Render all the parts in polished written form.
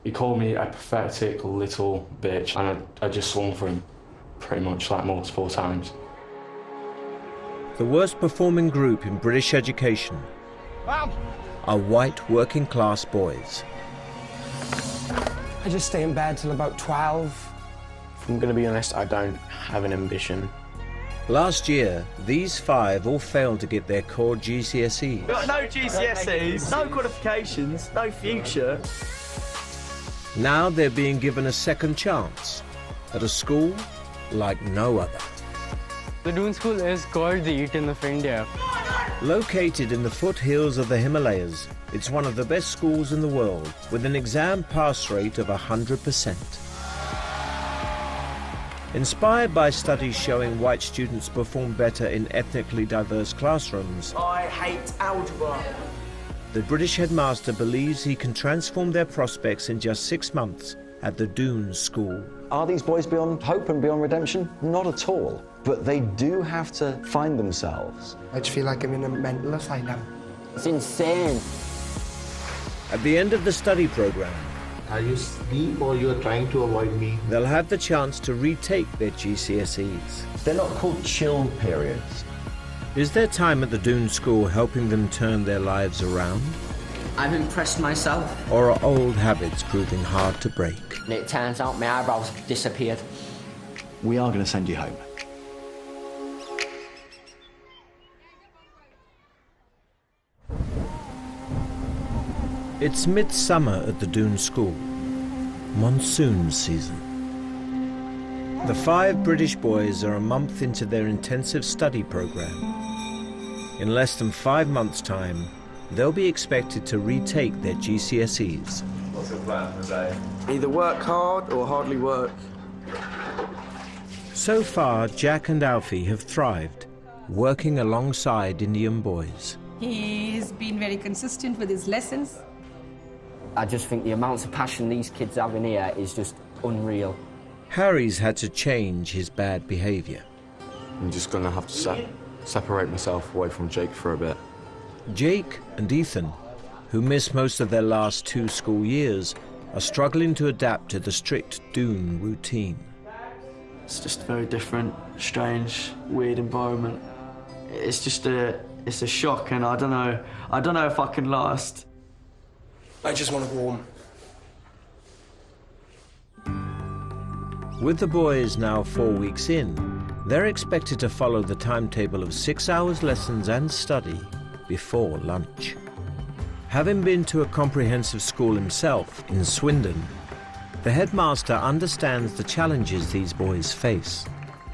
He called me a pathetic little bitch, and I just swung for him pretty much like multiple times. The worst performing group in British education are white working class boys. I just stay in bed till about 12. If I'm going to be honest, I don't have an ambition. Last year, these 5 all failed to get their core GCSEs. Got no GCSEs, no qualifications, no future. Now they're being given a second chance at a school like no other. The Doon School is called the Eton of India. Located in the foothills of the Himalayas, it's one of the best schools in the world with an exam pass rate of 100%. Inspired by studies showing white students perform better in ethnically diverse classrooms, I hate algebra. the British headmaster believes he can transform their prospects in just 6 months at the Doon School. Are these boys beyond hope and beyond redemption? Not at all. But they do have to find themselves. I just feel like I'm in a mental asylum. It's insane. At the end of the study program, Are you asleep or you are trying to avoid me? they'll have the chance to retake their GCSEs. They're not called chill periods. Is their time at the Doon School helping them turn their lives around? I've impressed myself. Or are old habits proving hard to break? And it turns out my eyebrows disappeared. We are going to send you home. It's midsummer at the Doon School, monsoon season. The 5 British boys are a month into their intensive study program. In less than 5 months' time, they'll be expected to retake their GCSEs. What's your plan for the day? Either work hard or hardly work. So far, Jack and Alfie have thrived, working alongside Indian boys. He's been very consistent with his lessons. I just think the amounts of passion these kids have in here is just unreal. Harry's had to change his bad behaviour. I'm just going to have to separate myself away from Jake for a bit. Jake and Ethan, who missed most of their last 2 school years, are struggling to adapt to the strict Doon routine. It's just a very different, strange, weird environment. It's just it's a shock, and I don't know if I can last. I just want to warm. With the boys now 4 weeks in, they're expected to follow the timetable of 6 hours lessons and study before lunch. Having been to a comprehensive school himself in Swindon, the headmaster understands the challenges these boys face.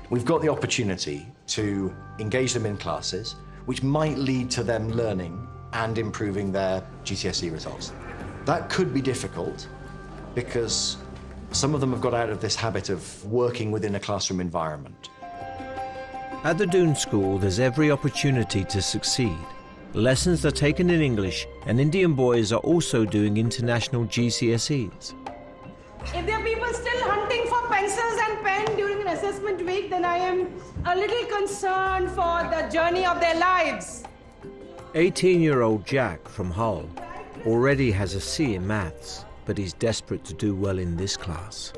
We've got the opportunity to engage them in classes, which might lead to them learning and improving their GCSE results. That could be difficult because some of them have got out of this habit of working within a classroom environment. At the Doon School, there's every opportunity to succeed. Lessons are taken in English, and Indian boys are also doing international GCSEs. If there are people still hunting for pencils and pen during an assessment week, then I am a little concerned for the journey of their lives. 18-year-old Jack from Hull already has a C in maths, but he's desperate to do well in this class.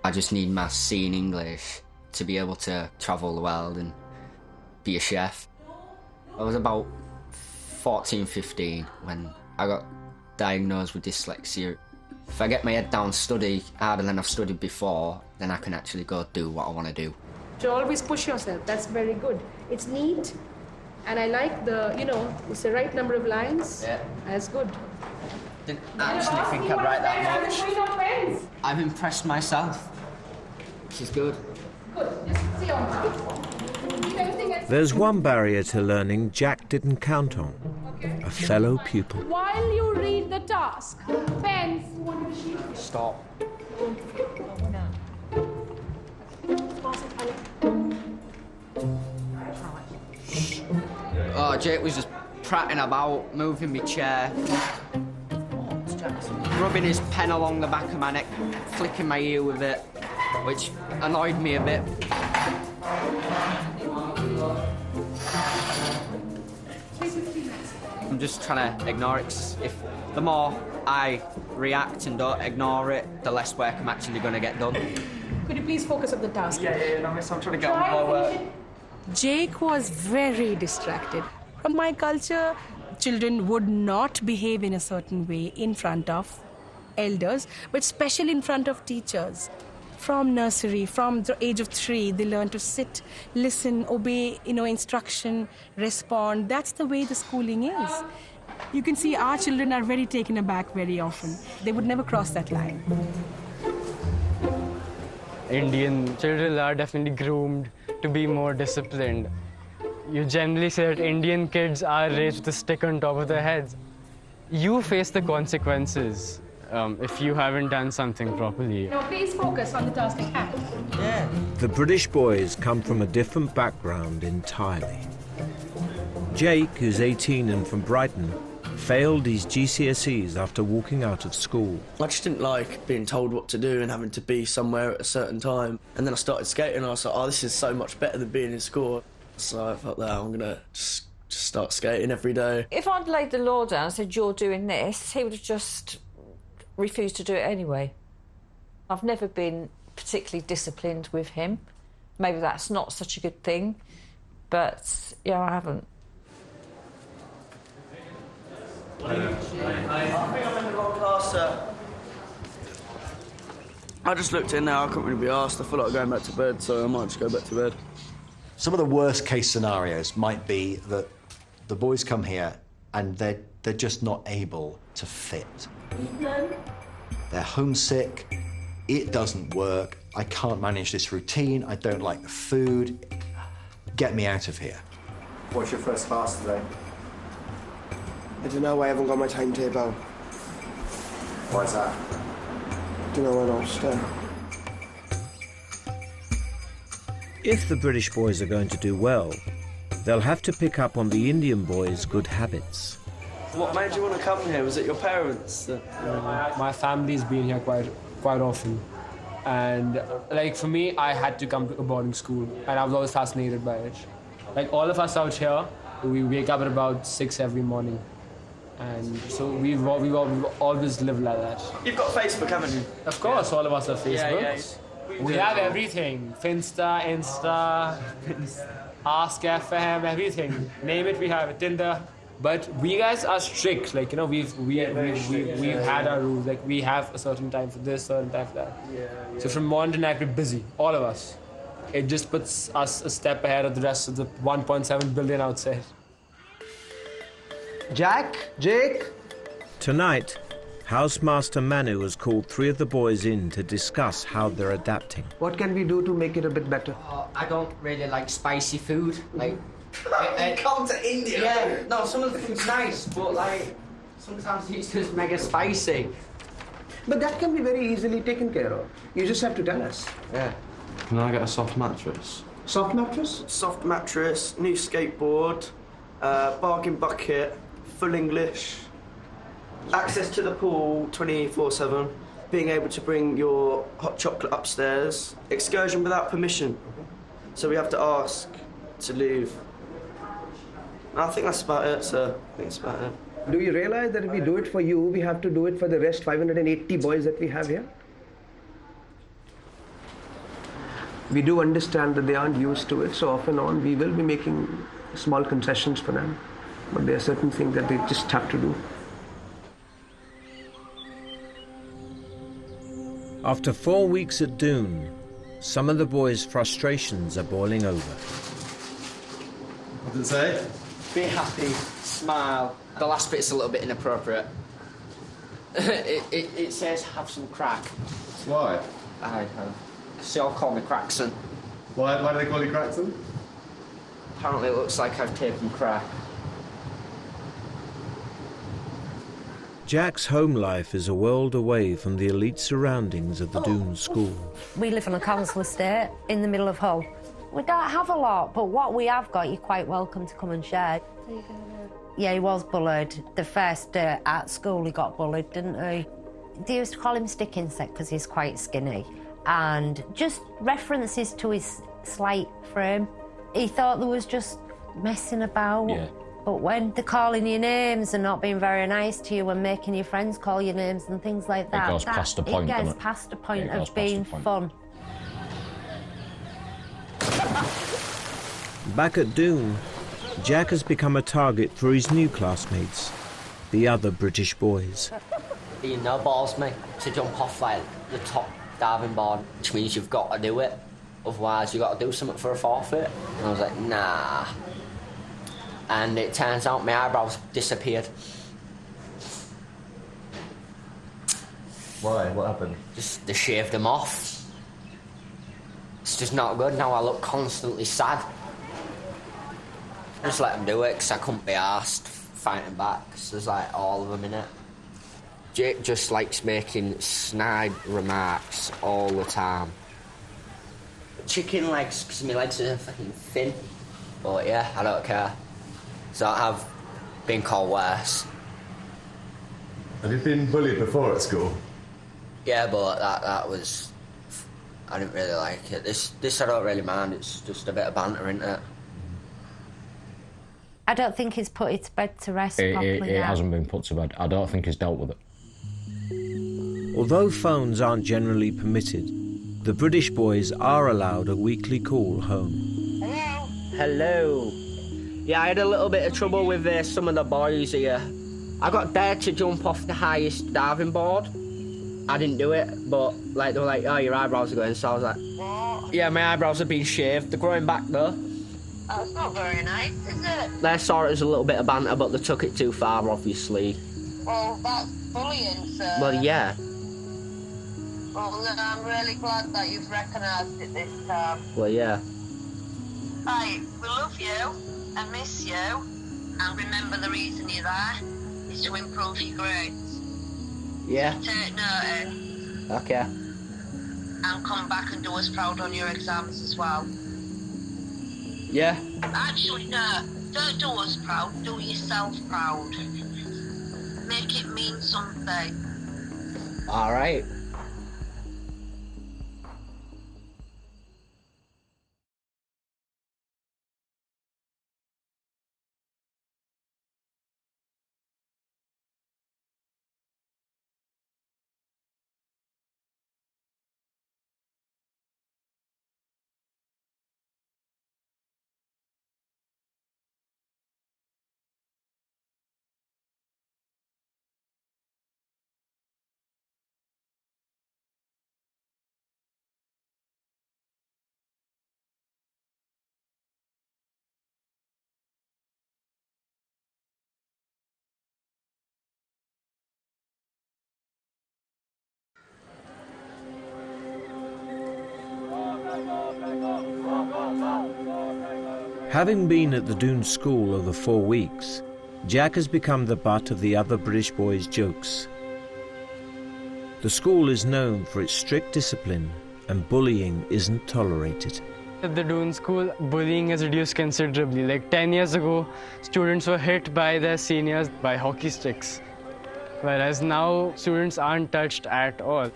I just need my C in English to be able to travel the world and be a chef. I was about 14, 15 when I got diagnosed with dyslexia. If I get my head down, study harder than I've studied before, then I can actually go do what I want to do. To always push yourself, that's very good. It's neat, and I like it's the right number of lines. Yeah. That's good. Didn't actually think I'd write that much. I've impressed myself. This is good. Good, just see on. There's one barrier to learning Jack didn't count on, a fellow pupil. While you read the task, pens. Stop. Oh, Jake was just prattling about, moving my chair, rubbing his pen along the back of my neck, flicking my ear with it, which annoyed me a bit. I'm just trying to ignore it, 'cause the more I react and don't ignore it, the less work I'm actually going to get done. Could you please focus on the task? No, miss, I'm trying to get on with my work. Jake was very distracted. From my culture, children would not behave in a certain way in front of elders, but especially in front of teachers. From nursery, from the age of 3, they learn to sit, listen, obey, instruction, respond. That's the way the schooling is. You can see our children are very taken aback very often. They would never cross that line. Indian children are definitely groomed to be more disciplined. You generally say that Indian kids are raised with a stick on top of their heads. You face the consequences if you haven't done something properly. No, please focus on the task at hand. Yeah. The British boys come from a different background entirely. Jake, who's 18 and from Brighton, failed his GCSEs after walking out of school. I just didn't like being told what to do and having to be somewhere at a certain time. And then I started skating and I was like, oh, this is so much better than being in school. So I thought that I'm going to just start skating every day. If I'd laid the law down and said, you're doing this, he would have just refused to do it anyway. I've never been particularly disciplined with him. Maybe that's not such a good thing, but yeah, I haven't. I think I'm in the wrong class, sir. I just looked in now, I couldn't really be asked. I feel like going back to bed, so I might just go back to bed. Some of the worst case scenarios might be that the boys come here and they're just not able to fit. They're homesick, it doesn't work, I can't manage this routine, I don't like the food. Get me out of here. What's your first class today? I don't know, I haven't got my timetable. Why's that? I don't know, I lost it. If the British boys are going to do well, they'll have to pick up on the Indian boys' good habits. What made you want to come here? Was it your parents? My family's been here quite often. And, like, for me, I had to come to a boarding school, and I was always fascinated by it. Like, all of us out here, we wake up at about 6 every morning. And so we've always lived like that. You've got Facebook, haven't you? Of course, all of us have Facebook. Yeah. We have everything. Finsta, Insta, Ask FM, everything. Name it, we have it. Tinder. But we guys are strict. Like, we've had our rules. Like, we have a certain time for this, certain time for that. So from morning to night, we're busy, all of us. It just puts us a step ahead of the rest of the 1.7 billion outside. Jake? Tonight, Housemaster Manu has called 3 of the boys in to discuss how they're adapting. What can we do to make it a bit better? I don't really like spicy food. Like, Come to India. yeah, no, some of the food's nice, but like sometimes it's just mega spicy. But that can be very easily taken care of. You just have to tell us. Yeah. Can I get a soft mattress? Soft mattress? Soft mattress, new skateboard, bargain bucket, full English, access to the pool 24/7, being able to bring your hot chocolate upstairs, excursion without permission. So we have to ask to leave. I think that's about it, sir. I think that's about it. Do you realize that if we do it for you, we have to do it for the rest 580 boys that we have here? We do understand that they aren't used to it, so off and on we will be making small concessions for them. But there are certain things that they just have to do. After 4 weeks at Doon, some of the boys' frustrations are boiling over. What does it say? Be happy, smile. The last bit's a little bit inappropriate. it says have some crack. Why? I don't know. So I'll call me Crackson. Why do they call you Crackson? Apparently it looks like I've taken crack. Jack's home life is a world away from the elite surroundings of the Doon School. We live on a council estate in the middle of Hull. We don't have a lot, but what we have got, you're quite welcome to come and share. Yeah, he was bullied. The first day at school, he got bullied, didn't he? They used to call him Stick Insect because he's quite skinny. And just references to his slight frame. He thought there was just messing about. Yeah, But when they're calling you names and not being very nice to you and making your friends call you names and things like that, It goes past the point, it doesn't gets it? past the point It goes of past the being point. fun. Back at Doon, Jack has become a target for his new classmates, the other British boys. You know, balls me to jump off like the top diving board, which means you've got to do it. Otherwise, you've got to do something for a forfeit. And I was like, nah. And it turns out my eyebrows disappeared. Why? What happened? Just they shaved them off. It's just not good. Now I look constantly sad. Just let them do it, because I couldn't be arsed fighting back, because there's like all of them in it. Jake just likes making snide remarks all the time. Chicken legs, because my legs are fucking thin. But yeah, I don't care. So I've been called worse. Have you been bullied before at school? Yeah, but that was... I didn't really like it. This I don't really mind, it's just a bit of banter, isn't it? I don't think he's put it to bed to rest properly It yet. hasn't been put to bed. I don't think he's dealt with it. Although phones aren't generally permitted, the British boys are allowed a weekly call home. Hello. Yeah, I had a little bit of trouble with some of the boys here. I got dared to jump off the highest diving board. I didn't do it, but like they were like, oh, your eyebrows are going, so I was like, what? Yeah, my eyebrows have been shaved. They're growing back though. That's not very nice, is it? They saw it as a little bit of banter, but they took it too far, obviously. Well, that's bullying, sir. Well, yeah. Well, I'm really glad that you've recognised it this time. Well, yeah. Right, we love you and miss you, and remember the reason you're there is to improve your grades. Yeah. Take notice Okay. and come back and do us proud on your exams as well. Yeah. Actually, no, don't do us proud, do yourself proud. Make it mean something. All right. Having been at the Doon School over 4 weeks, Jack has become the butt of the other British boys' jokes. The school is known for its strict discipline, and bullying isn't tolerated. At the Doon School, bullying has reduced considerably. Like 10 years ago, students were hit by their seniors by hockey sticks, whereas now students aren't touched at all.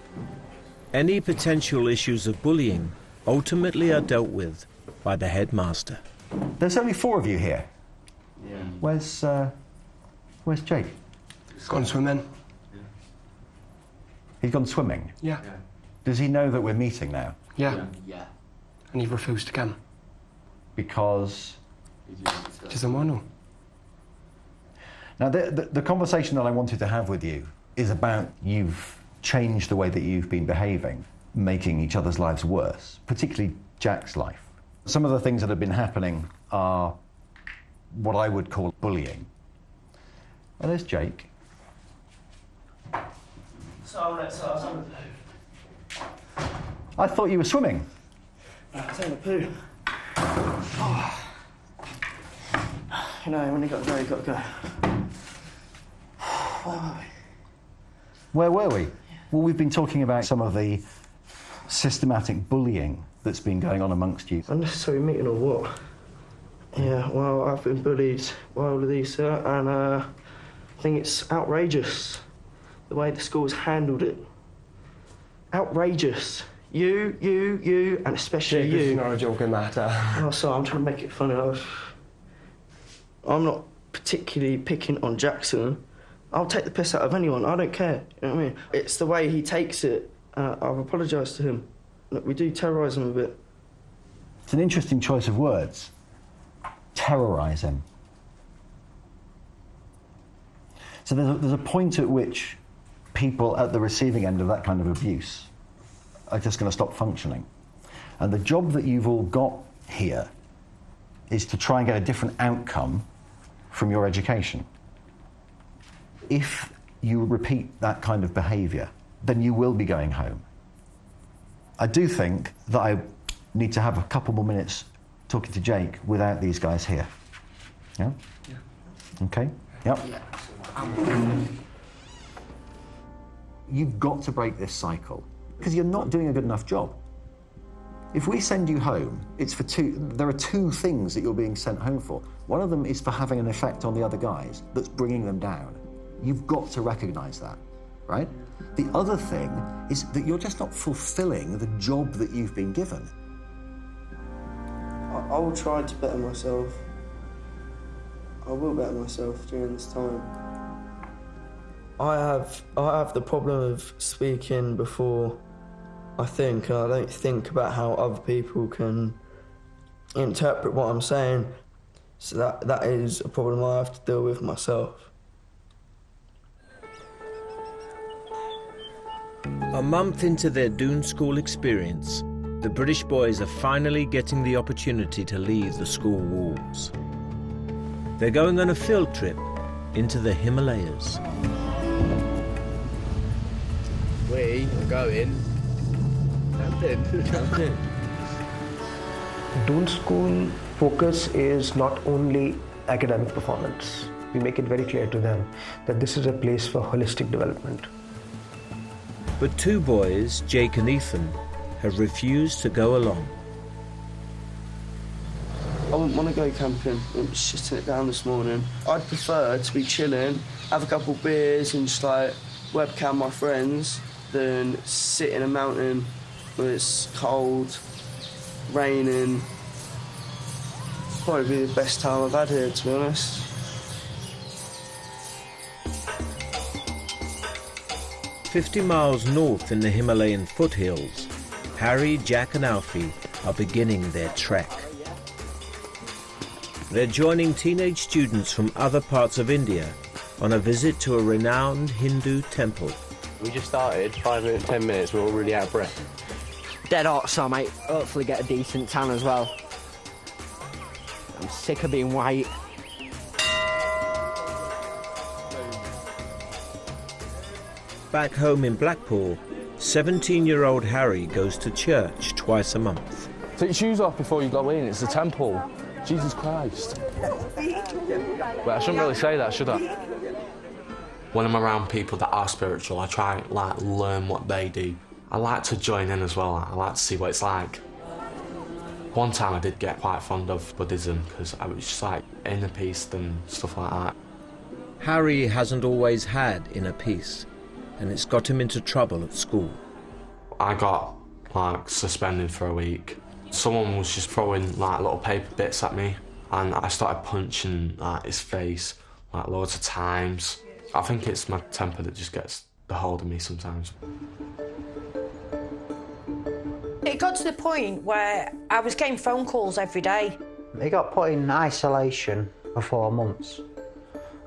Any potential issues of bullying ultimately are dealt with by the headmaster. There's only 4 of you here. Yeah. Where's Jake? He's gone swimming. He's gone swimming? Yeah. Does he know that we're meeting now? Yeah. Yeah. And he refused to come. Because? He doesn't want to. Now, the conversation that I wanted to have with you is about you've changed the way that you've been behaving, making each other's lives worse, particularly Jack's life. Some of the things that have been happening are what I would call bullying. Well, there's Jake. I thought you were swimming. I was in the poo. You know, when you got to go, you got to go. Where were we? Where were we? Well, we've been talking about some of the systematic bullying that's been going on amongst you. Unnecessary meeting or what? Yeah, well, I've been bullied by all of these, sir, and I think it's outrageous, the way the school's handled it. Outrageous. You, and especially you. It's not a joking matter. Oh, sorry, I'm trying to make it funny. I'm not particularly picking on Jackson. I'll take the piss out of anyone, I don't care, you know what I mean? It's the way he takes it, I've apologised to him. Look, we do terrorise him a bit. It's an interesting choice of words. Terrorise him. So there's a point at which people at the receiving end of that kind of abuse are just going to stop functioning. And the job that you've all got here is to try and get a different outcome from your education. If you repeat that kind of behaviour, then you will be going home. I do think that I need to have a couple more minutes talking to Jake without these guys here. Yeah? Yeah. Okay? Yep. Yeah. You've got to break this cycle, because you're not doing a good enough job. If we send you home, it's for there are two things that you're being sent home for. One of them is for having an effect on the other guys that's bringing them down. You've got to recognise that, right? The other thing is that you're just not fulfilling the job that you've been given. I will try to better myself. I will better myself during this time. I have the problem of speaking before I think, and I don't think about how other people can interpret what I'm saying. So that is a problem I have to deal with myself. A month into their Doon School experience, the British boys are finally getting the opportunity to leave the school walls. They're going on a field trip into the Himalayas. We are going camping. Doon School focus is not only academic performance. We make it very clear to them that this is a place for holistic development. But two boys, Jake and Ethan, have refused to go along. I wouldn't want to go camping. I'm shitting it down this morning. I'd prefer to be chilling, have a couple beers and just like webcam my friends than sit in a mountain where it's cold, raining. Probably be the best time I've had here, to be honest. "50 miles north in the Himalayan foothills, Harry, Jack and Alfie are beginning their trek. They're joining teenage students from other parts of India on a visit to a renowned Hindu temple. We just started, 5 minutes, 10 minutes, we're all really out of breath. Dead hot, so I might hopefully get a decent tan as well. I'm sick of being white. Back home in Blackpool, 17-year-old Harry goes to church twice a month. Take your shoes off before you go in, it's the temple. Jesus Christ. Wait, I shouldn't really say that, should I? When I'm around people that are spiritual, I try like learn what they do. I like to join in as well, I like to see what it's like. One time I did get quite fond of Buddhism because I was just like inner peace and stuff like that. Harry hasn't always had inner peace, and it's got him into trouble at school. I got like suspended for a week. Someone was just throwing like little paper bits at me and I started punching like his face like loads of times. I think it's my temper that just gets the hold of me sometimes. It got to the point where I was getting phone calls every day. He got put in isolation for 4 months,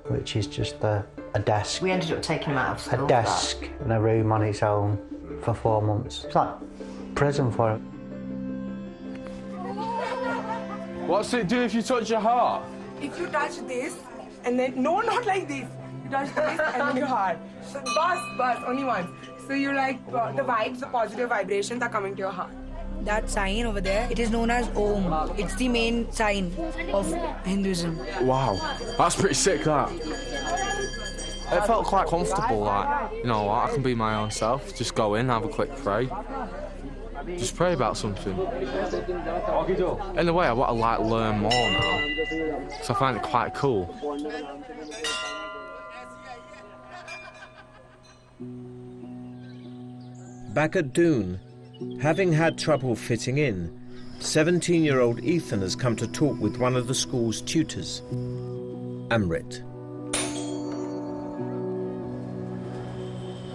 which is just a desk. We ended up taking him out of school. A desk and a room on its own for 4 months. It's like prison for him. What's it do if you touch your heart? If you touch this, and then, no, not like this. You touch this and then your heart. So bus, only once. So you like, the vibes, the positive vibrations are coming to your heart. That sign over there, it is known as Om. It's the main sign of Hinduism. Wow, that's pretty sick, that. It felt quite comfortable, like, you know what, I can be my own self, just go in, have a quick pray. Just pray about something. In a way, I want to like learn more now, because I find it quite cool. Back at Doon, having had trouble fitting in, 17-year-old Ethan has come to talk with one of the school's tutors. Amrit.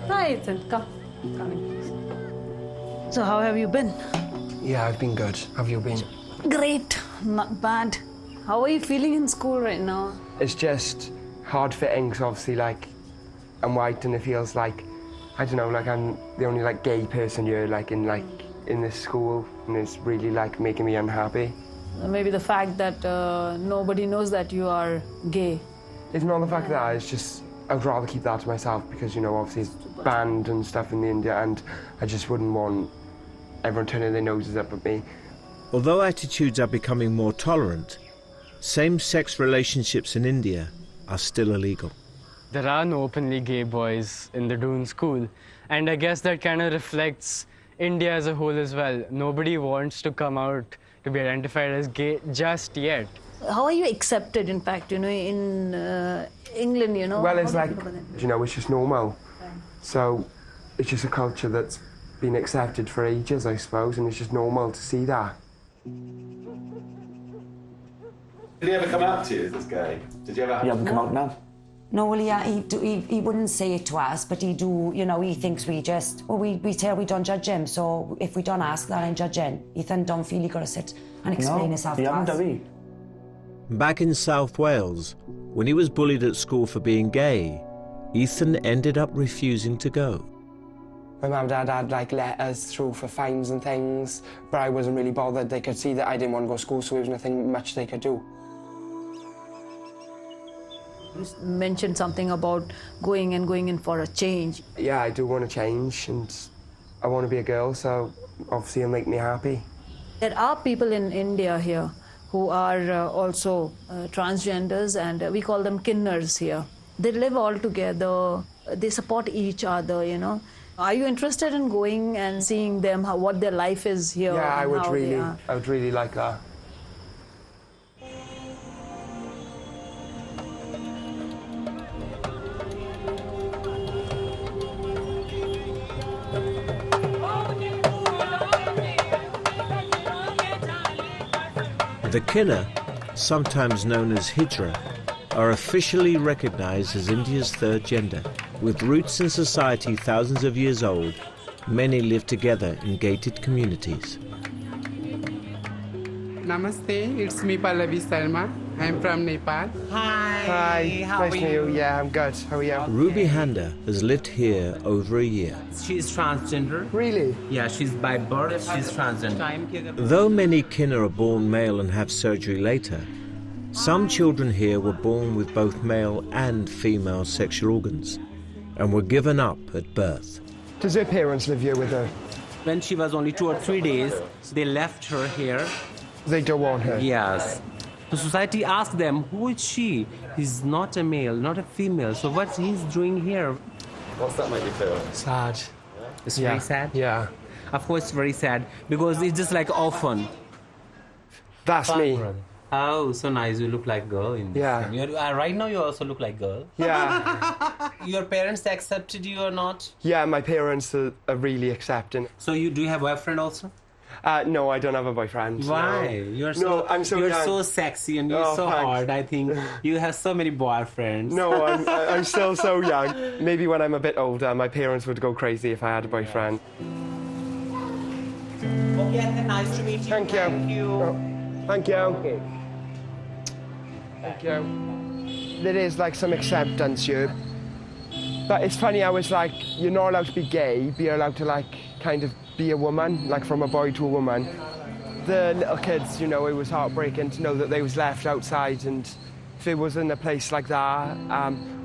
Hi, Ethan. Come in. So, how have you been? Yeah, I've been good. How have you been? Great. Not bad. How are you feeling in school right now? It's just hard fitting because obviously, like, I'm white and it feels like, I don't know, like I'm the only like gay person here, like in this school, and it's really like making me unhappy. Maybe the fact that nobody knows that you are gay. It's not the fact that, it's just, I would rather keep that to myself because, you know, obviously it's banned and stuff in India, and I just wouldn't want everyone turning their noses up at me. Although attitudes are becoming more tolerant, same-sex relationships in India are still illegal. There are no openly gay boys in the Doon School, and I guess that kind of reflects India as a whole as well. Nobody wants to come out to be identified as gay just yet. How are you accepted, in fact, you know, in England, you know? Well, it's like, you know, it's just normal. So it's just a culture that's been accepted for ages, I suppose, and it's just normal to see that. Did he ever come out to you as gay? Did you ever have... He hasn't come out now. No, well, yeah, he wouldn't say it to us, but he do, you know, he thinks we just, well, we tell we don't judge him, so if we don't ask, that ain't judging. Ethan don't feel he got to sit and explain himself to us. Back in South Wales, when he was bullied at school for being gay, Ethan ended up refusing to go. My mum and dad had like letters through for fines and things, but I wasn't really bothered. They could see that I didn't want to go to school, so there was nothing much they could do. You mentioned something about going in for a change. Yeah, I do want to change, and I want to be a girl, so obviously it'll make me happy. There are people in India here who are also transgenders, and we call them kinners here. They live all together, they support each other, you know. Are you interested in going and seeing them, what their life is here? Yeah, I would really like that. The Kinner, sometimes known as Hijra, are officially recognized as India's third gender. With roots in society thousands of years old, many live together in gated communities. Namaste, it's me Pallavi Sarma. I'm from Nepal. Hi, nice to meet you. Yeah, I'm good. How are you? Ruby Handa has lived here over a year. She's transgender. Really? Yeah, she's by birth, she's transgender. Though many Kinner are born male and have surgery later, some children here were born with both male and female sexual organs and were given up at birth. Does her parents live here with her? When she was only 2 or 3 days, they left her here. They don't want her? Yes. The society asked them, who is she? He's not a male, not a female, so what he's doing here? What's that make you feel? Sad. It's Yeah. very sad? Yeah. Of course, it's very sad, because it's just like orphan. That's me. Oh, so nice. You look like girl in this. Yeah. Right now, you also look like girl. Yeah. Your parents accepted you or not? Yeah, my parents are really accepting. So do you have a boyfriend also? No, I don't have a boyfriend. Why? No. I'm so you're young. so sexy and you're so thanks. hard. I think you have so many boyfriends. No, I'm still so young. Maybe when I'm a bit older, my parents would go crazy if I had a boyfriend. Okay, nice to meet you. Thank you. Thank you. Thank you. Okay. Thank you. There is like some acceptance here. But it's funny, I was like, you're not allowed to be gay, but you're allowed to like kind of be a woman, like from a boy to a woman. The little kids, you know, it was heartbreaking to know that they was left outside, and if it was in a place like that,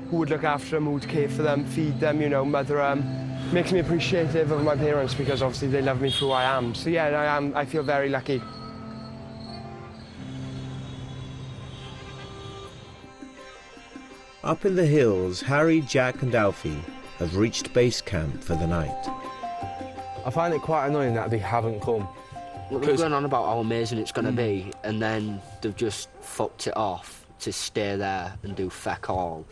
who would look after them, who would care for them, feed them, you know, mother them. Makes me appreciative of my parents because obviously they love me for who I am. So yeah, I feel very lucky. Up in the hills, Harry, Jack and Alfie have reached base camp for the night. I find it quite annoying that they haven't come. We're going on about how amazing it's going to be, and then they've just fucked it off to stay there and do feck all.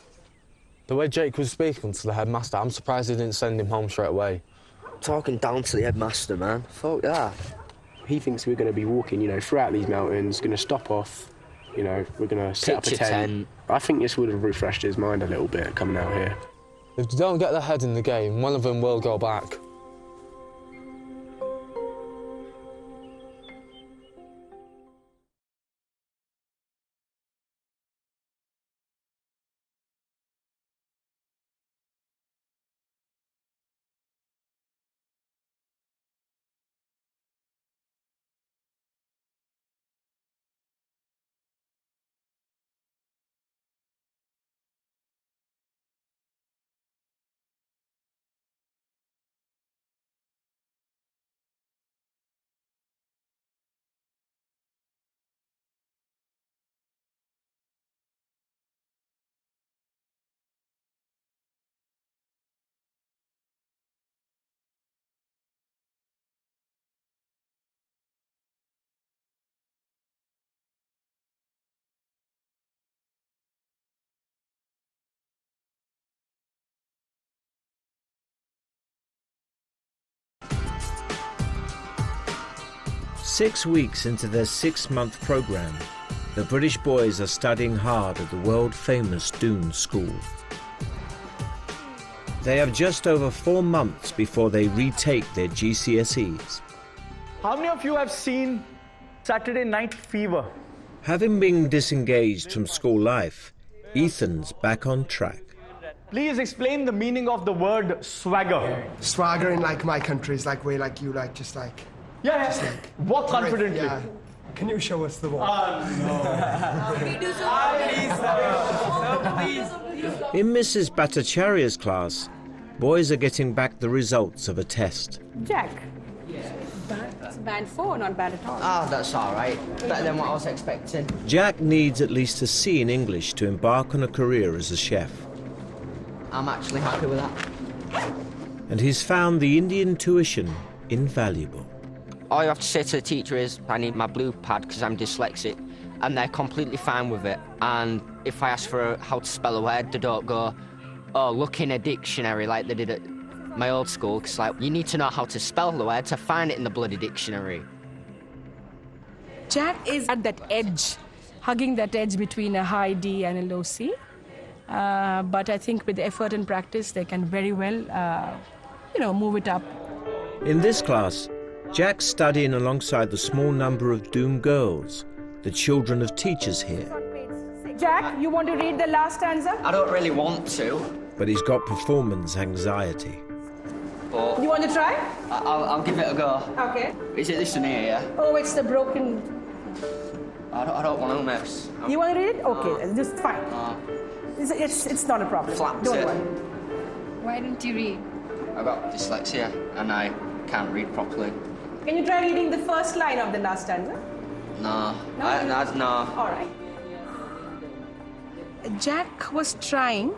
The way Jake was speaking to the headmaster, I'm surprised he didn't send him home straight away. Talking down to the headmaster, man. Fuck that. He thinks we're going to be walking, you know, throughout these mountains, going to stop off you know, we're going to set up a tent. I think this would have refreshed his mind a little bit coming out here. If they don't get their head in the game, one of them will go back. Six weeks into their 6-month programme, the British boys are studying hard at the world-famous Doon School. They have just over 4 months before they retake their GCSEs. How many of you have seen Saturday Night Fever? Having been disengaged from school life, Ethan's back on track. Please explain the meaning of the word swagger. Swagger in like my country is like way like you like just like. Yeah. Just like, walk confidently. Yeah. Can you show us the wall? In Mrs. Bhattacharya's class, boys are getting back the results of a test. Jack. It's band 4, not bad at all. Ah, that's all right. Better than what I was expecting. Jack needs at least a C in English to embark on a career as a chef. I'm actually happy with that. And he's found the Indian tuition invaluable. All you have to say to the teacher is, I need my blue pad because I'm dyslexic, and they're completely fine with it. And if I ask for how to spell a word, they don't go, oh, look in a dictionary like they did at my old school, because like, you need to know how to spell the word to find it in the bloody dictionary. Jack is at that edge, hugging that edge between a high D and a low C. But I think with effort and practice, they can very well, move it up. In this class, Jack's studying alongside the small number of Doon girls, the children of teachers here. Jack, you want to read the last stanza? I don't really want to. But he's got performance anxiety. But you want to try? I'll give it a go. Okay. Is it this one here, yeah? Oh, it's the broken... I don't want to miss. You want to read it? Okay, just fine. It's not a problem. Flaps don't it. worry. Why don't you read? I've got dyslexia and I can't read properly. Can you try reading the first line of the last stanza? No. No. All right. Jack was trying,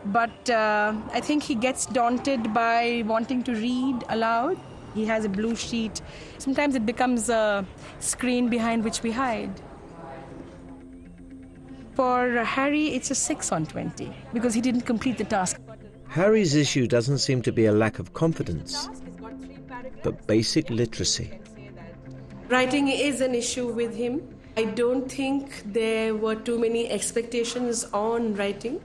but I think he gets daunted by wanting to read aloud. He has a blue sheet. Sometimes it becomes a screen behind which we hide. For Harry, it's a 6 on 20 because he didn't complete the task. Harry's issue doesn't seem to be a lack of confidence, but basic literacy. Writing is an issue with him. I don't think there were too many expectations on writing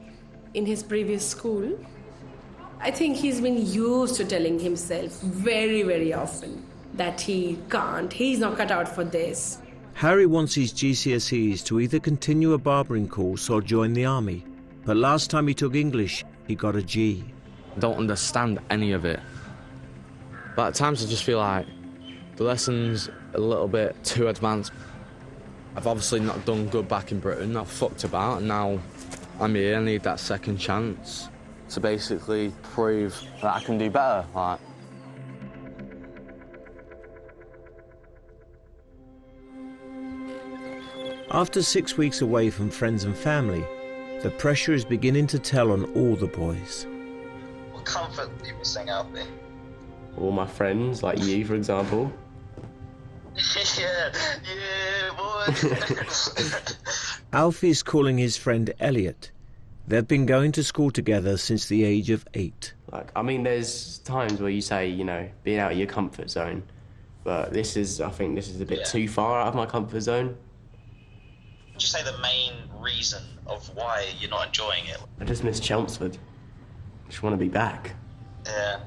in his previous school. I think he's been used to telling himself very, very often that he can't, he's not cut out for this. Harry wants his GCSEs to either continue a barbering course or join the army, but last time he took English, he got a G. I don't understand any of it. But at times I just feel like the lesson's a little bit too advanced. I've obviously not done good back in Britain, I've fucked about, and now I'm here, I need that second chance to basically prove that I can do better. Like. After 6 weeks away from friends and family, the pressure is beginning to tell on all the boys. What comfort are you missing out there? All my friends, like you, for example. yeah, boy. Alfie's calling his friend Elliot. They've been going to school together since the age of 8. I mean, there's times where you say, being out of your comfort zone, but I think this is a bit too far out of my comfort zone. would you say the main reason of why you're not enjoying it? I just miss Chelmsford. I just want to be back. Yeah.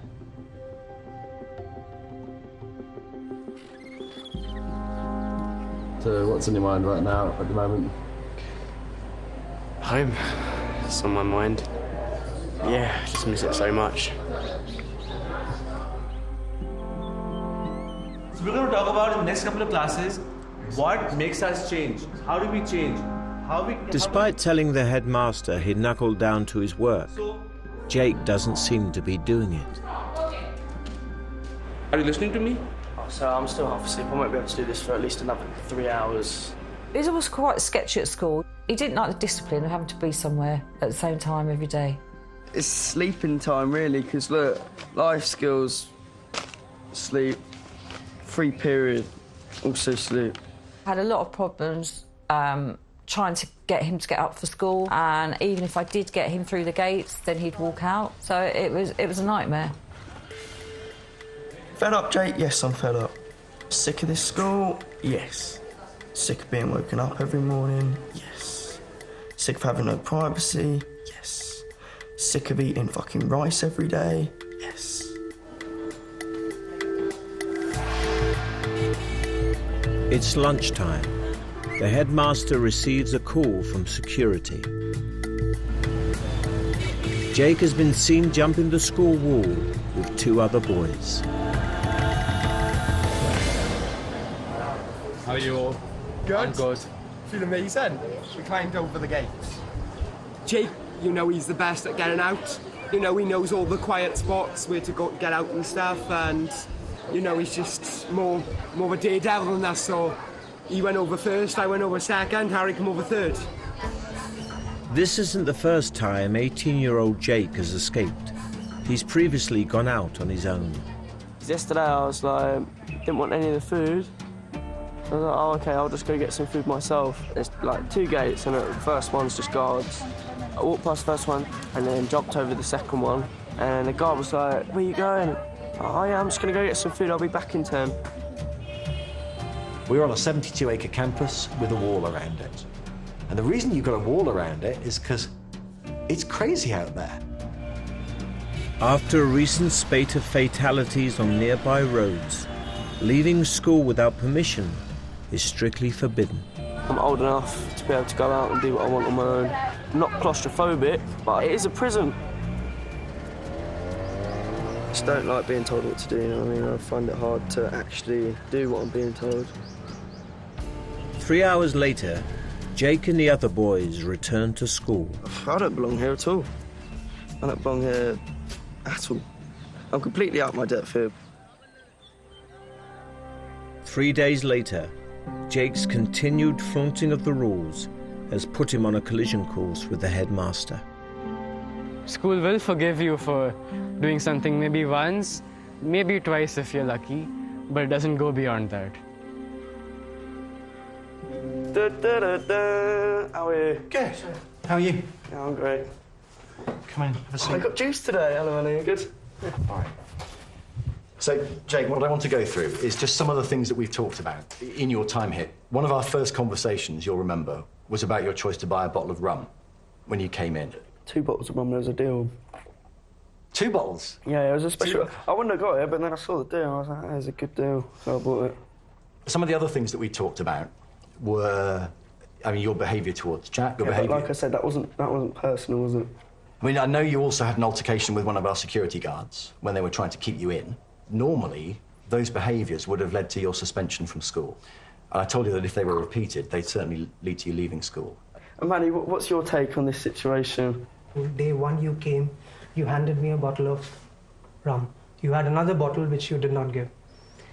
So what's on your mind right now at the moment? Home. It's on my mind. Yeah, I just miss it so much. So we're going to talk about in the next couple of classes what makes us change. How do we change? Despite telling the headmaster he'd knuckled down to his work, Jake doesn't seem to be doing it. Are you listening to me? So I'm still half asleep. I won't be able to do this for at least another 3 hours. He was quite sketchy at school. He didn't like the discipline of having to be somewhere at the same time every day. It's sleeping time, really, because look, life skills, sleep, free period, also sleep. I had a lot of problems trying to get him to get up for school, and even if I did get him through the gates, then he'd walk out. So it was a nightmare. Fed up, Jake? Yes, I'm fed up. Sick of this school? Yes. Sick of being woken up every morning? Yes. Sick of having no privacy? Yes. Sick of eating fucking rice every day? Yes. It's lunchtime. The headmaster receives a call from security. Jake has been seen jumping the school wall with 2 other boys. How are you all? Good. I'm good. Feel amazing. We climbed over the gates. Jake, you know he's the best at getting out. You know, he knows all the quiet spots where to go get out and stuff, and you know, he's just more of a daredevil than us, so he went over first, I went over second, Harry came over third. This isn't the first time 18-year-old Jake has escaped. He's previously gone out on his own. Yesterday I was like, didn't want any of the food. I was like, oh, okay, I'll just go get some food myself. There's like 2 gates, and the first one's just guards. I walked past the first one and then jumped over the second one, and the guard was like, where are you going? Oh yeah, I'm just gonna go get some food, I'll be back in 10. We're on a 72-acre campus with a wall around it. And the reason you've got a wall around it is because it's crazy out there. After a recent spate of fatalities on nearby roads, leaving school without permission is strictly forbidden. I'm old enough to be able to go out and do what I want on my own. I'm not claustrophobic, but it is a prison. I just don't like being told what to do, you know what I mean? I find it hard to actually do what I'm being told. 3 hours later, Jake and the other boys return to school. I don't belong here at all. I don't belong here at all. I'm completely out of my depth here. 3 days later, Jake's continued flaunting of the rules has put him on a collision course with the headmaster. School will forgive you for doing something maybe once, maybe twice if you're lucky, but it doesn't go beyond that. How are you? Good. How are you? Yeah, I'm great. Come in, have a seat. I got juice today. Hello, Annie. You good? Yeah. All right. So, Jake, what I want to go through is just some of the things that we've talked about in your time here. One of our first conversations, you'll remember, was about your choice to buy a bottle of rum when you came in. 2 bottles of rum, there was a deal. 2 bottles? Yeah, it was a special. I wouldn't have got it, but then I saw the deal. I was like, that is a good deal, so I bought it. Some of the other things that we talked about were, I mean, your behaviour towards Jack, your behaviour. Like I said, that wasn't personal, was it? I mean, I know you also had an altercation with one of our security guards when they were trying to keep you in. Normally, those behaviours would have led to your suspension from school. And I told you that if they were repeated, they'd certainly lead to you leaving school. And Manny, what's your take on this situation? Day 1 you came, you handed me a bottle of rum. You had another bottle which you did not give.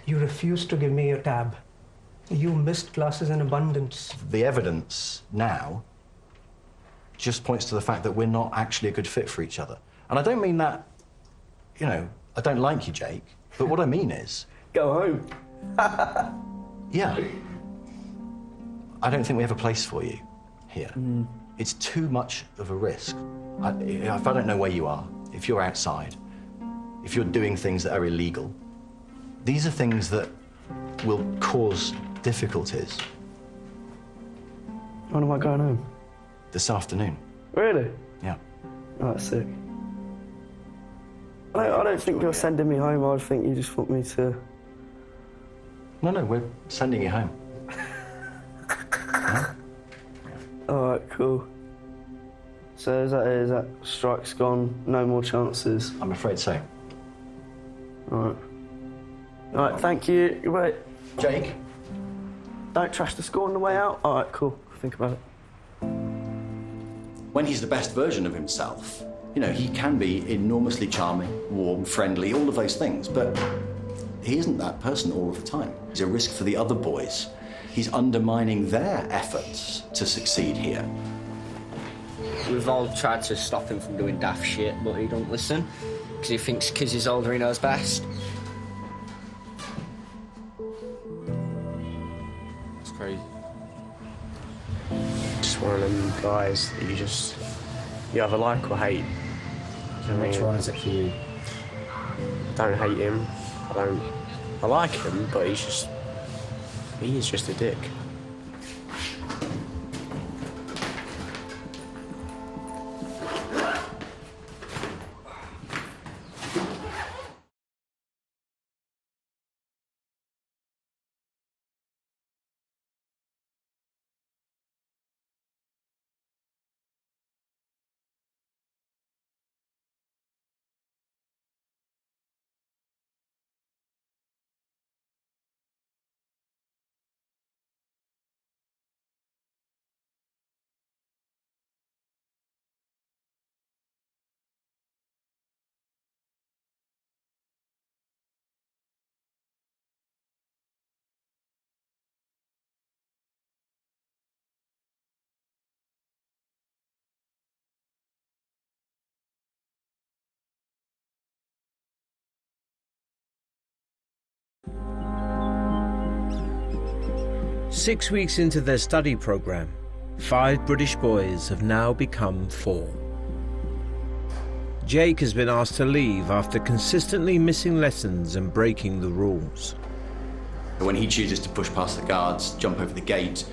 You refused to give me your tab. You missed classes in abundance. The evidence now just points to the fact that we're not actually a good fit for each other. And I don't mean that, you know, I don't like you, Jake, but what I mean is... Go home. Yeah. I don't think we have a place for you here. It's too much of a risk. If I don't know where you are, if you're outside, if you're doing things that are illegal, these are things that will cause difficulties When am I going home? This afternoon. Really? Yeah. Oh, that's sick. I don't think you're sending me home. I think you just want me to... No, we're sending you home. All right, cool. So is that strike's gone, no more chances? I'm afraid so. All right. All right, thank you. Wait. Jake? Don't trash the score on the way out? All right, cool. Think about it. When he's the best version of himself, you know, he can be enormously charming, warm, friendly, all of those things, but he isn't that person all of the time. He's a risk for the other boys. He's undermining their efforts to succeed here. We've all tried to stop him from doing daft shit, but he don't listen, because he thinks because he's older he knows best. It's crazy. Just one of them guys that you either like or hate. Which one is it for you? I don't hate him. I like him, but he is just a dick. Six weeks into their study program, 5 British boys have now become 4. Jake has been asked to leave after consistently missing lessons and breaking the rules. When he chooses to push past the guards, jump over the gate,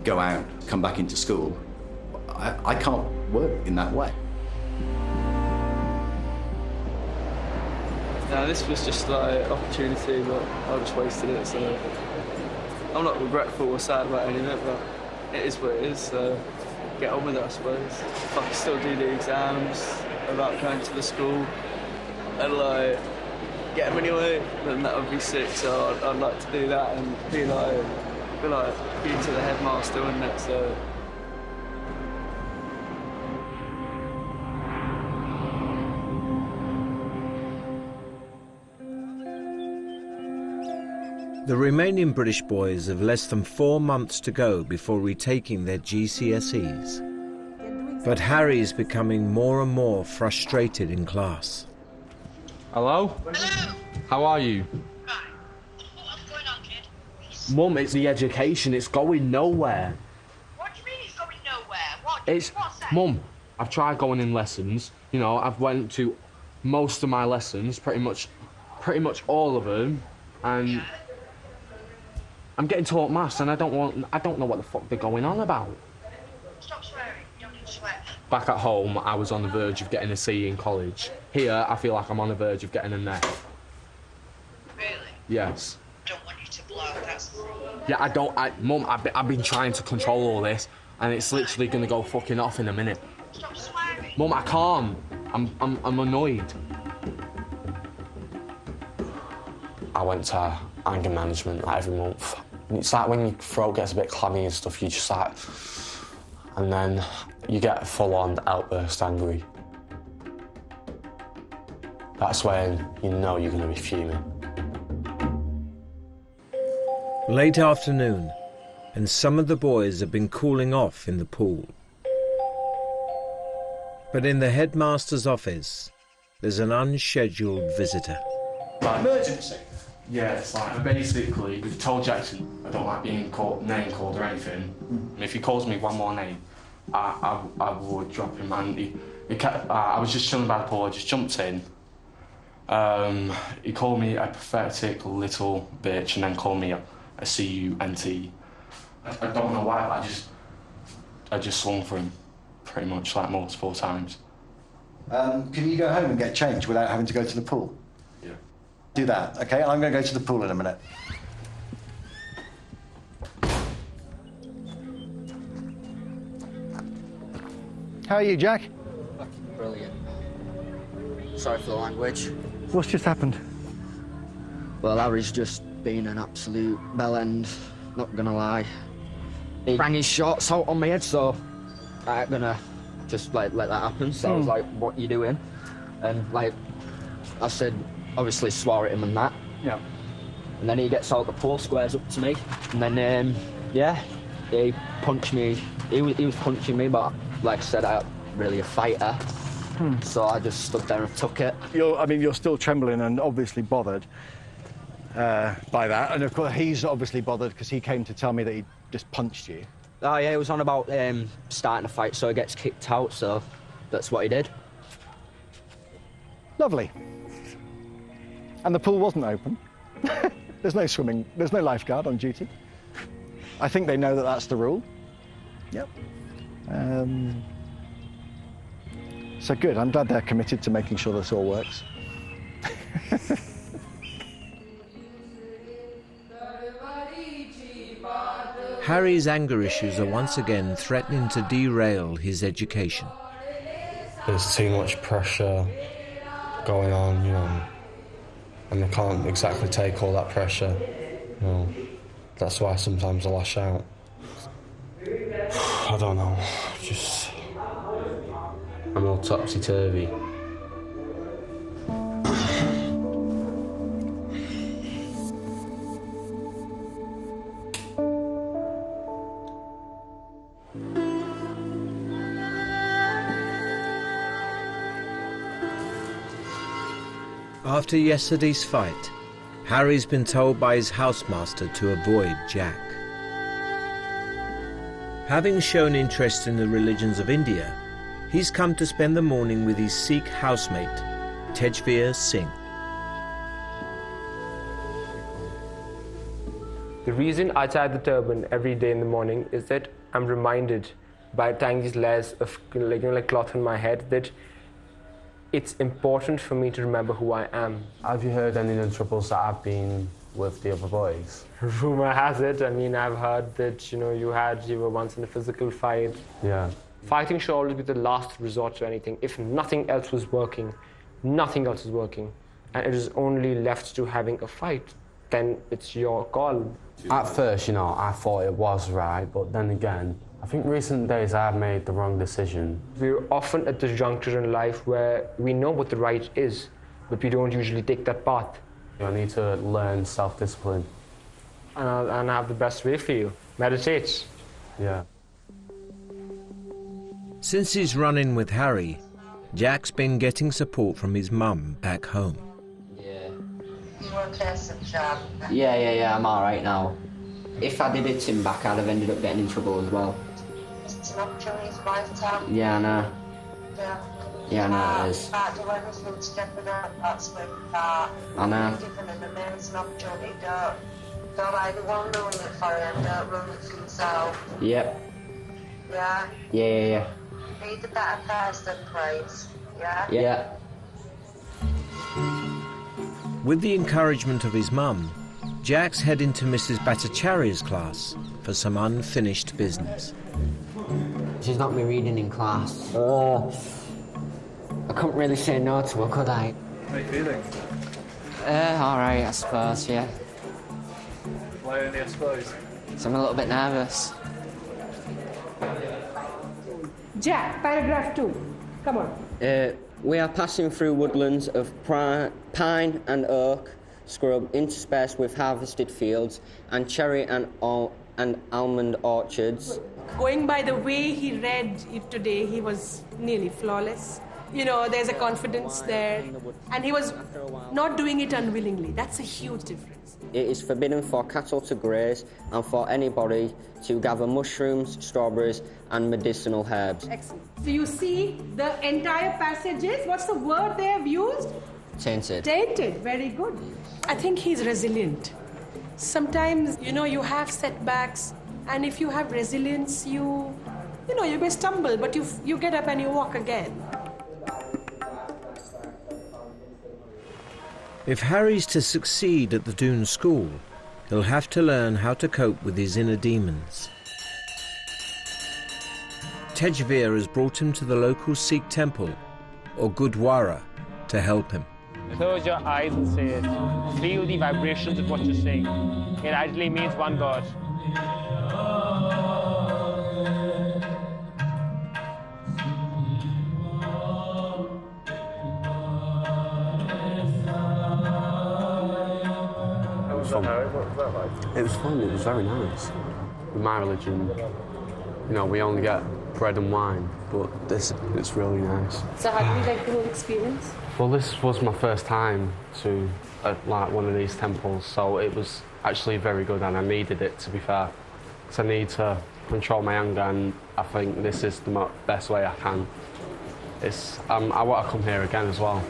go out, come back into school, I can't work in that way. No, this was just like opportunity, but I just wasted it, so I'm not regretful or sad about any of it, but it is what it is, so get on with it, I suppose. If I could still do the exams without going to the school and like get them anyway, then that would be sick, so I'd like to do that and be like to the headmaster, wouldn't it, so. The remaining British boys have less than 4 months to go before retaking their GCSEs. But Harry is becoming more and more frustrated in class. Hello? Hello? How are you? What's going on, kid? Mum, it's the education, it's going nowhere. What do you mean it's going nowhere? What's that? Mum, I've tried going in lessons. You know, I've went to most of my lessons, pretty much all of them, and yeah. I'm getting taught maths, and I don't know what the fuck they're going on about. Stop swearing. You don't need to swear. Back at home, I was on the verge of getting a C in college. Here, I feel like I'm on the verge of getting an F. Really? Yes. I don't want you to blow. That's. Yeah, Mum, I've been trying to control all this, and it's literally gonna go fucking off in a minute. Stop swearing. Mum, I can't. I'm annoyed. I went to anger management like every month. It's like when your throat gets a bit clammy and stuff, you just like, and then you get full-on outburst angry. That's when you know you're going to be fuming. Late afternoon, and some of the boys have been cooling off in the pool. But in the headmaster's office, there's an unscheduled visitor. Emergency? Yeah, it's like, basically, we've told Jackson I don't like being name called or anything. And if he calls me one more name, I would drop him. And I was just chilling by the pool, I just jumped in. He called me a pathetic little bitch and then called me a C-U-N-T. I don't know why, but I just swung for him, pretty much, like, multiple times. Can you go home and get changed without having to go to the pool? Yeah. Do that, OK? I'm going to go to the pool in a minute. How are you, Jack? Fucking brilliant. Sorry for the language. What's just happened? Well, Harry's just been an absolute bellend, not gonna lie. He rang his shorts out on my head, so I ain't gonna just like let that happen. So I was like, what you doing? And like, I said, obviously swore at him and that. Yeah. And then he gets out the pool, squares up to me, and then, yeah, he punched me. He was punching me, but like I said, I'm really a fighter. So I just stood there and took it. You're still trembling and obviously bothered by that. And of course, he's obviously bothered because he came to tell me that he just punched you. Oh, yeah, he was on about starting a fight, so he gets kicked out, so that's what he did. Lovely. And the pool wasn't open. There's no swimming, there's no lifeguard on duty. I think they know that that's the rule. Yep. So good, I'm glad they're committed to making sure this all works. Harry's anger issues are once again threatening to derail his education. There's too much pressure going on, you know, and I can't exactly take all that pressure, you know. That's why sometimes I lash out. I don't know, I'm all topsy-turvy. After yesterday's fight, Harry's been told by his housemaster to avoid Jack. Having shown interest in the religions of India, he's come to spend the morning with his Sikh housemate, Tejveer Singh. The reason I tie the turban every day in the morning is that I'm reminded by tying these layers of like cloth on my head that it's important for me to remember who I am. Have you heard any of the troubles that I've been with the other boys? Rumor has it. I mean, I've heard that, you were once in a physical fight. Yeah. Fighting should always be the last resort to anything. If nothing else was working, nothing else is working, and it is only left to having a fight, then it's your call. At first, I thought it was right, but then again, I think recent days I've made the wrong decision. We're often at this juncture in life where we know what the right is, but we don't usually take that path. I need to learn self-discipline. And I have the best way for you. Meditate. Yeah. Since his run-in with Harry, Jack's been getting support from his mum back home. Yeah. You okay, Sam? Yeah, I'm all right now. If I did hit him back, I'd have ended up getting in trouble as well. It's not killing his lifetime. Yeah, I know. Yeah. Yeah, I know it is. Can't do anything to get rid of that swing part. I know. You're given an amazing opportunity. Don't anyone ruin it for him. Don't ruin it for yourself. Yep. Yeah? Yeah. Be the better person, please. Yeah? Yeah. With the encouragement of his mum, Jack's heading to Mrs. Bhattacharya's class for some unfinished business. She's not me reading in class. I couldn't really say no to her, could I? How are you feeling? All right, I suppose, yeah. Why only I suppose? So I'm a little bit nervous. Jack, paragraph 2. Come on. We are passing through woodlands of pine and oak, scrub interspersed with harvested fields, and cherry and almond orchards. Going by the way he read it today, he was nearly flawless. There's a confidence there. And he was not doing it unwillingly. That's a huge difference. It is forbidden for cattle to graze and for anybody to gather mushrooms, strawberries, and medicinal herbs. Excellent. So you see the entire passages, what's the word they have used? Tainted. Tainted, very good. I think he's resilient. Sometimes, you have setbacks, and if you have resilience, you You know, you may stumble, but you get up and you walk again. If Harry's to succeed at the Doon School, he'll have to learn how to cope with his inner demons. Tejveer has brought him to the local Sikh temple, or Gurdwara, to help him. Close your eyes and say it. Feel the vibrations of what you're saying. It actually means one God. It was fun, it was very nice. With my religion, you know, we only get bread and wine, but this, it's really nice. So how did you like the whole experience? Well, this was my first time to like one of these temples, so it was actually very good, and I needed it, to be fair. Because I need to control my anger, and I think this is the best way I can. I want to come here again as well.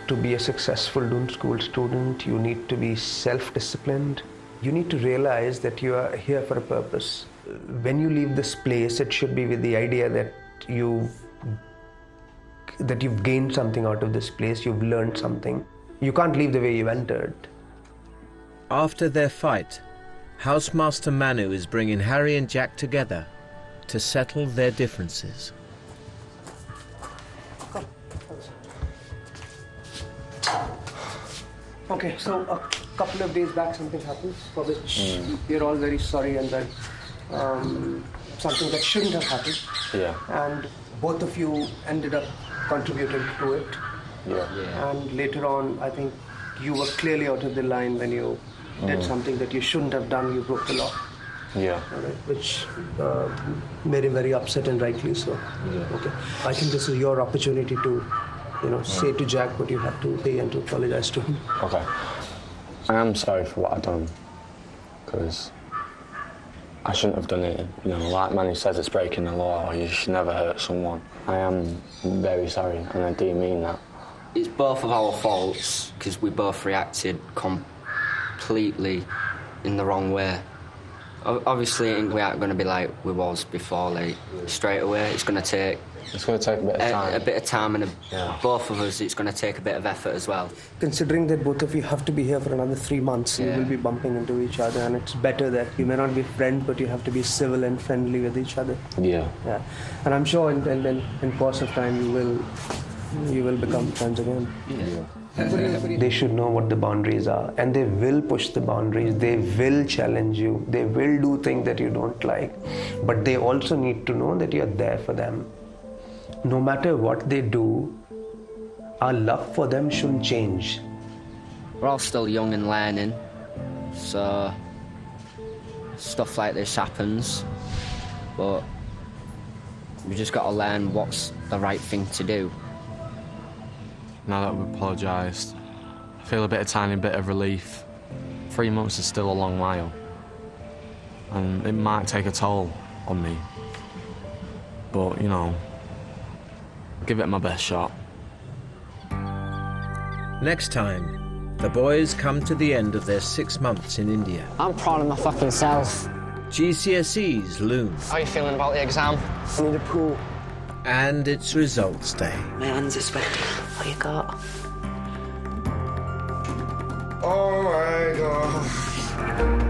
To be a successful Doon School student, you need to be self-disciplined. You need to realize that you are here for a purpose. When you leave this place, it should be with the idea that you've gained something out of this place, you've learned something. You can't leave the way you entered. After their fight, Housemaster Manu is bringing Harry and Jack together to settle their differences. Okay, so a couple of days back something happened for which we're all very sorry, and then something that shouldn't have happened. Yeah. And both of you ended up contributing to it. Yeah. And later on, I think you were clearly out of the line when you did something that you shouldn't have done. You broke the law. Yeah. Right, which made him very upset, and rightly so. Yeah. Okay. I think this is your opportunity to, say to Jack what you have to say and to apologize to him. Okay. I am sorry for what I've done, because I shouldn't have done it. Like Manu says, it's breaking the law. You should never hurt someone. I am very sorry, and I do mean that. It's both of our faults, because we both reacted completely in the wrong way. Obviously, we aren't going to be like we was before, like, straight away. It's going to take a bit of time. A bit of time, and both of us, it's going to take a bit of effort as well. Considering that both of you have to be here for another 3 months, you will be bumping into each other, and it's better that you may not be friends, but you have to be civil and friendly with each other. Yeah. And I'm sure in course of time you will become friends again. They should know what the boundaries are, and they will push the boundaries. They will challenge you. They will do things that you don't like, but they also need to know that you're there for them. No matter what they do, our love for them shouldn't change. We're all still young and learning, so stuff like this happens, but we just got to learn what's the right thing to do. Now that we've apologised, I feel a tiny bit of relief. 3 months is still a long while, and it might take a toll on me. But, I'll give it my best shot. Next time, the boys come to the end of their 6 months in India. I'm proud of my fucking self. GCSEs loom. How are you feeling about the exam? I need a pool. And it's results day. My hands are sweaty. What you got? Oh my God.